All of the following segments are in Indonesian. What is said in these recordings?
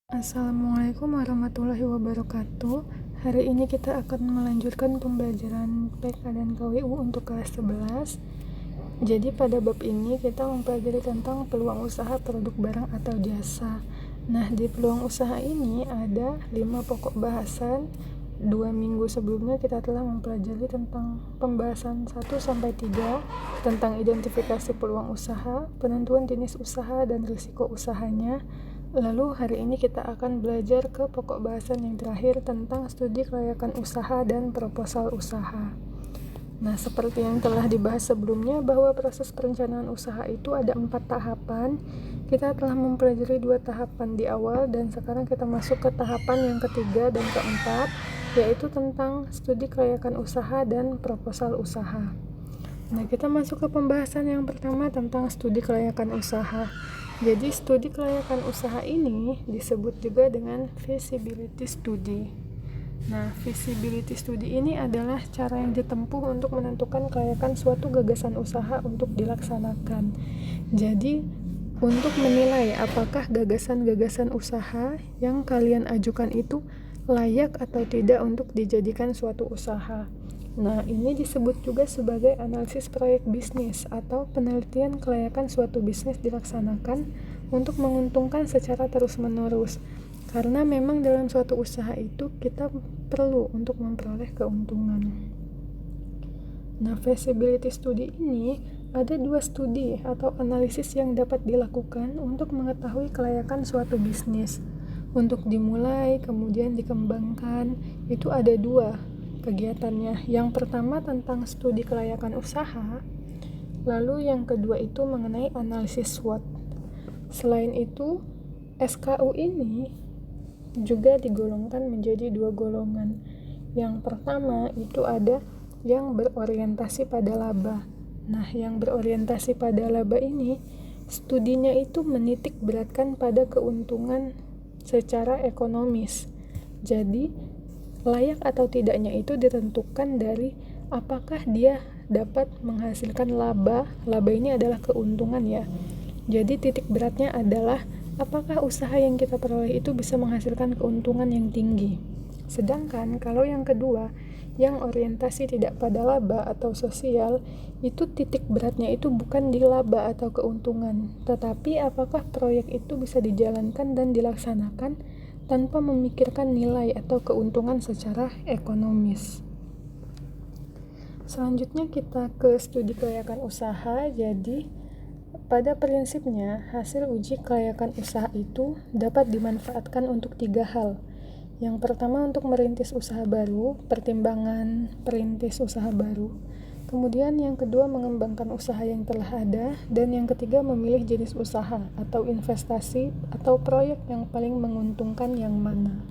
Assalamualaikum warahmatullahi wabarakatuh. Hari ini kita akan melanjutkan pembelajaran PK dan KWU untuk kelas 11. Jadi pada bab ini kita mempelajari tentang peluang usaha produk barang atau jasa. Nah, di peluang usaha ini ada 5 pokok bahasan. 2 minggu sebelumnya kita telah mempelajari tentang pembahasan 1-3 tentang identifikasi peluang usaha, penentuan jenis usaha dan risiko usahanya. Lalu hari ini kita akan belajar ke pokok bahasan yang terakhir tentang studi kelayakan usaha dan proposal usaha. Nah, seperti yang telah dibahas sebelumnya bahwa proses perencanaan usaha itu ada 4 tahapan. Kita telah mempelajari 2 tahapan di awal dan sekarang kita masuk ke tahapan yang ketiga dan keempat, yaitu tentang studi kelayakan usaha dan proposal usaha. Nah, kita masuk ke pembahasan yang pertama tentang studi kelayakan usaha. Jadi, studi kelayakan usaha ini disebut juga dengan feasibility study. Nah, feasibility study ini adalah cara yang ditempuh untuk menentukan kelayakan suatu gagasan usaha untuk dilaksanakan. Jadi, untuk menilai apakah gagasan-gagasan usaha yang kalian ajukan itu layak atau tidak untuk dijadikan suatu usaha. Nah, ini disebut juga sebagai analisis proyek bisnis atau penelitian kelayakan suatu bisnis dilaksanakan untuk menguntungkan secara terus-menerus. Karena memang dalam suatu usaha itu kita perlu untuk memperoleh keuntungan. Nah, feasibility study ini ada 2 studi atau analisis yang dapat dilakukan untuk mengetahui kelayakan suatu bisnis. Untuk dimulai, kemudian dikembangkan, itu ada 2 kegiatannya. Yang pertama tentang studi kelayakan usaha, lalu yang kedua itu mengenai analisis SWOT. Selain itu, SKU ini juga digolongkan menjadi 2 golongan. Yang pertama itu ada yang berorientasi pada laba. Nah, yang berorientasi pada laba ini studinya itu menitik beratkan pada keuntungan secara ekonomis. Jadi, layak atau tidaknya itu ditentukan dari apakah dia dapat menghasilkan laba. Laba ini adalah keuntungan ya. Jadi titik beratnya adalah apakah usaha yang kita peroleh itu bisa menghasilkan keuntungan yang tinggi. Sedangkan kalau yang kedua, yang orientasi tidak pada laba atau sosial, itu titik beratnya itu bukan di laba atau keuntungan, tetapi apakah proyek itu bisa dijalankan dan dilaksanakan tanpa memikirkan nilai atau keuntungan secara ekonomis. Selanjutnya kita ke studi kelayakan usaha. Jadi, pada prinsipnya hasil uji kelayakan usaha itu dapat dimanfaatkan untuk 3 hal. Yang pertama untuk merintis usaha baru, pertimbangan perintis usaha baru. Kemudian yang kedua mengembangkan usaha yang telah ada, dan yang ketiga memilih jenis usaha atau investasi atau proyek yang paling menguntungkan yang mana.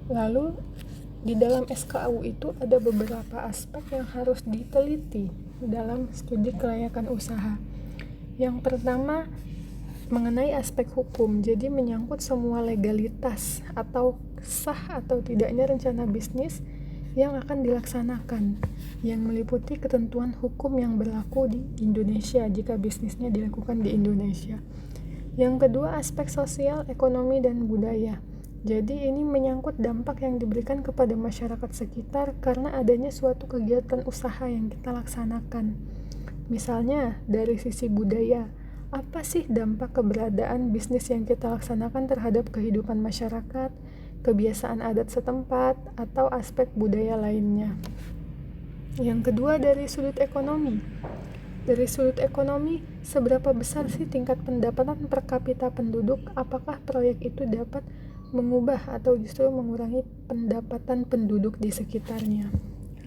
Lalu di dalam SKU itu ada beberapa aspek yang harus diteliti dalam studi kelayakan usaha. Yang pertama mengenai aspek hukum, jadi menyangkut semua legalitas atau sah atau tidaknya rencana bisnis yang akan dilaksanakan, yang meliputi ketentuan hukum yang berlaku di Indonesia jika bisnisnya dilakukan di Indonesia. Yang kedua, aspek sosial, ekonomi, dan budaya. Jadi ini menyangkut dampak yang diberikan kepada masyarakat sekitar karena adanya suatu kegiatan usaha yang kita laksanakan. Misalnya dari sisi budaya, apa sih dampak keberadaan bisnis yang kita laksanakan terhadap kehidupan masyarakat, kebiasaan adat setempat, atau aspek budaya lainnya. Yang kedua dari sudut ekonomi. Dari sudut ekonomi, seberapa besar sih tingkat pendapatan per kapita penduduk? Apakah proyek itu dapat mengubah atau justru mengurangi pendapatan penduduk di sekitarnya?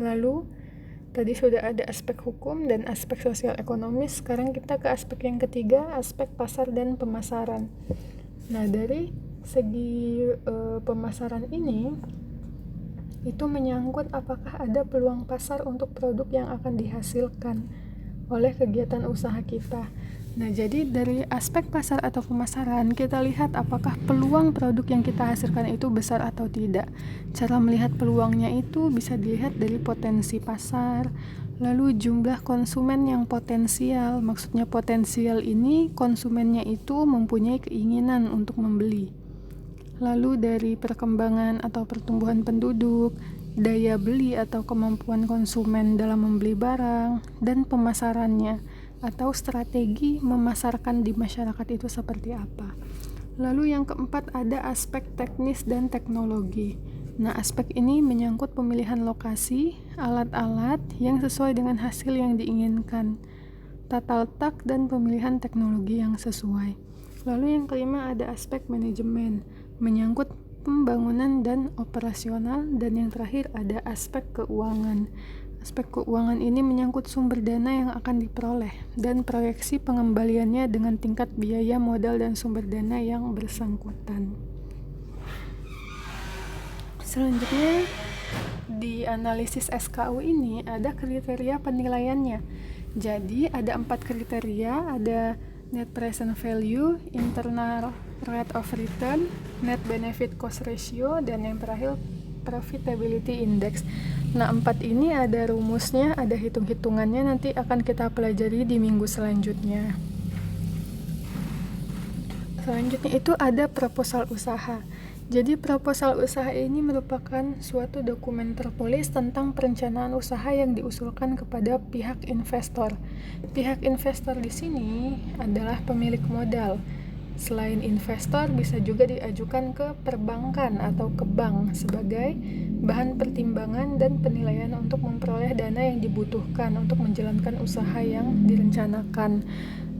Lalu, tadi sudah ada aspek hukum dan aspek sosial ekonomis. Sekarang kita ke aspek yang ketiga, aspek pasar dan pemasaran. Nah, dari segi pemasaran ini itu menyangkut apakah ada peluang pasar untuk produk yang akan dihasilkan oleh kegiatan usaha kita. Nah, jadi dari aspek pasar atau pemasaran kita lihat apakah peluang produk yang kita hasilkan itu besar atau tidak. Cara melihat peluangnya itu bisa dilihat dari potensi pasar, Lalu jumlah konsumen yang potensial, maksudnya potensial ini konsumennya itu mempunyai keinginan untuk membeli. Lalu dari perkembangan atau pertumbuhan penduduk, daya beli atau kemampuan konsumen dalam membeli barang, dan pemasarannya atau strategi memasarkan di masyarakat itu seperti apa. Lalu yang keempat ada aspek teknis dan teknologi. Nah, aspek ini menyangkut pemilihan lokasi, alat-alat yang sesuai dengan hasil yang diinginkan, tata letak, dan pemilihan teknologi yang sesuai. Lalu yang kelima ada aspek manajemen, menyangkut pembangunan dan operasional, dan yang terakhir ada aspek keuangan. Aspek keuangan ini menyangkut sumber dana yang akan diperoleh dan proyeksi pengembaliannya dengan tingkat biaya modal dan sumber dana yang bersangkutan. Selanjutnya, di analisis SKU ini ada kriteria penilaiannya. Jadi ada 4 kriteria, ada net present value, internal rate of return, net benefit cost ratio, dan yang terakhir profitability index. Nah, 4 ini ada rumusnya, ada hitung-hitungannya, nanti akan kita pelajari di minggu selanjutnya. Selanjutnya itu ada proposal usaha. Jadi proposal usaha ini merupakan suatu dokumen tertulis tentang perencanaan usaha yang diusulkan kepada pihak investor. Pihak investor di sini adalah pemilik modal. Selain investor, bisa juga diajukan ke perbankan atau ke bank sebagai bahan pertimbangan dan penilaian untuk memperoleh dana yang dibutuhkan untuk menjalankan usaha yang direncanakan.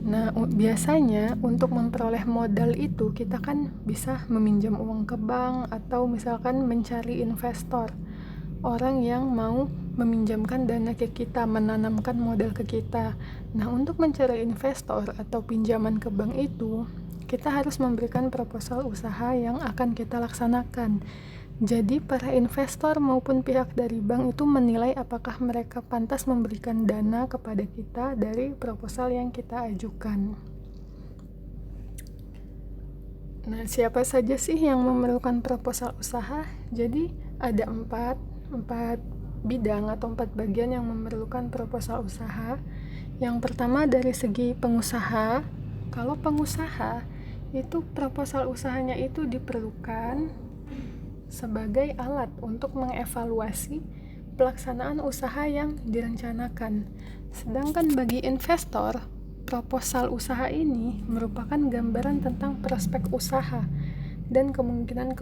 Nah, biasanya untuk memperoleh modal itu kita kan bisa meminjam uang ke bank atau misalkan mencari investor, orang yang mau meminjamkan dana ke kita, menanamkan modal ke kita. Nah, untuk mencari investor atau pinjaman ke bank itu, kita harus memberikan proposal usaha yang akan kita laksanakan. Jadi para investor maupun pihak dari bank itu menilai apakah mereka pantas memberikan dana kepada kita dari proposal yang kita ajukan. Nah, siapa saja sih yang memerlukan proposal usaha? Jadi ada 4 bidang atau 4 bagian yang memerlukan proposal usaha. Yang pertama dari segi pengusaha. Kalau pengusaha itu proposal usahanya itu diperlukan sebagai alat untuk mengevaluasi pelaksanaan usaha yang direncanakan. Sedangkan bagi investor, proposal usaha ini merupakan gambaran tentang prospek usaha dan kemungkinan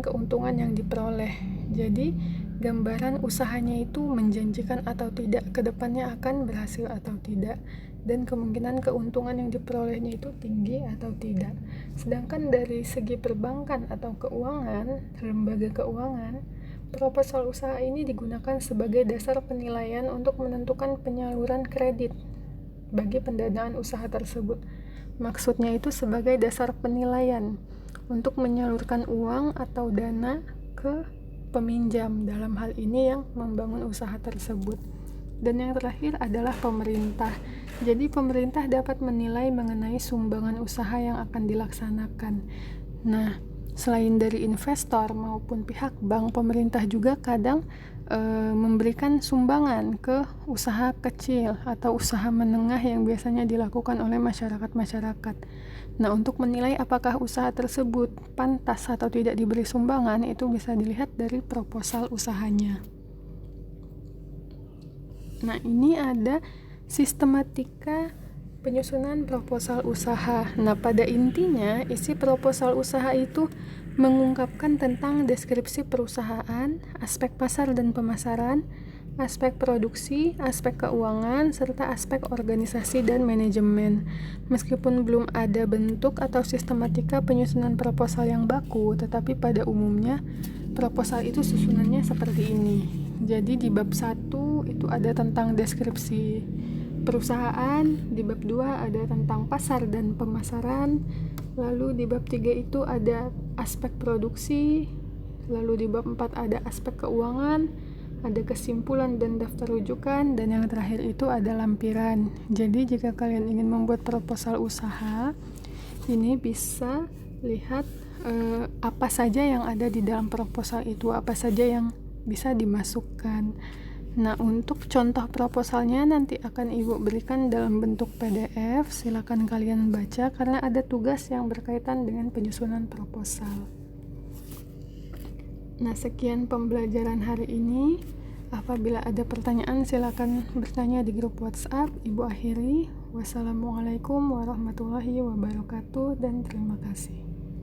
keuntungan yang diperoleh. Jadi, gambaran usahanya itu menjanjikan atau tidak, ke depannya akan berhasil atau tidak, dan kemungkinan keuntungan yang diperolehnya itu tinggi atau tidak. Sedangkan dari segi perbankan atau keuangan, lembaga keuangan, proposal usaha ini digunakan sebagai dasar penilaian untuk menentukan penyaluran kredit bagi pendanaan usaha tersebut. Maksudnya itu sebagai dasar penilaian untuk menyalurkan uang atau dana ke peminjam, dalam hal ini yang membangun usaha tersebut. Dan yang terakhir adalah pemerintah. Jadi pemerintah dapat menilai mengenai sumbangan usaha yang akan dilaksanakan. Nah, selain dari investor maupun pihak bank, pemerintah juga kadang memberikan sumbangan ke usaha kecil atau usaha menengah yang biasanya dilakukan oleh masyarakat-masyarakat. Nah, untuk menilai apakah usaha tersebut pantas atau tidak diberi sumbangan, itu bisa dilihat dari proposal usahanya. Nah, ini ada sistematika penyusunan proposal usaha. Nah, pada intinya isi proposal usaha itu mengungkapkan tentang deskripsi perusahaan, aspek pasar dan pemasaran, aspek produksi, aspek keuangan, serta aspek organisasi dan manajemen. Meskipun belum ada bentuk atau sistematika penyusunan proposal yang baku, tetapi pada umumnya proposal itu susunannya seperti ini. Jadi di bab 1 itu ada tentang deskripsi perusahaan, di bab 2 ada tentang pasar dan pemasaran, lalu di bab 3 itu ada aspek produksi, lalu di bab 4 ada aspek keuangan, ada kesimpulan dan daftar rujukan, dan yang terakhir itu ada lampiran. Jadi jika kalian ingin membuat proposal usaha, ini bisa lihat apa saja yang ada di dalam proposal itu, apa saja yang bisa dimasukkan. Nah, untuk contoh proposalnya nanti akan Ibu berikan dalam bentuk PDF. Silakan kalian baca karena ada tugas yang berkaitan dengan penyusunan proposal. Nah, sekian pembelajaran hari ini. Apabila ada pertanyaan silakan bertanya di grup WhatsApp. Ibu akhiri. Wassalamualaikum warahmatullahi wabarakatuh dan terima kasih.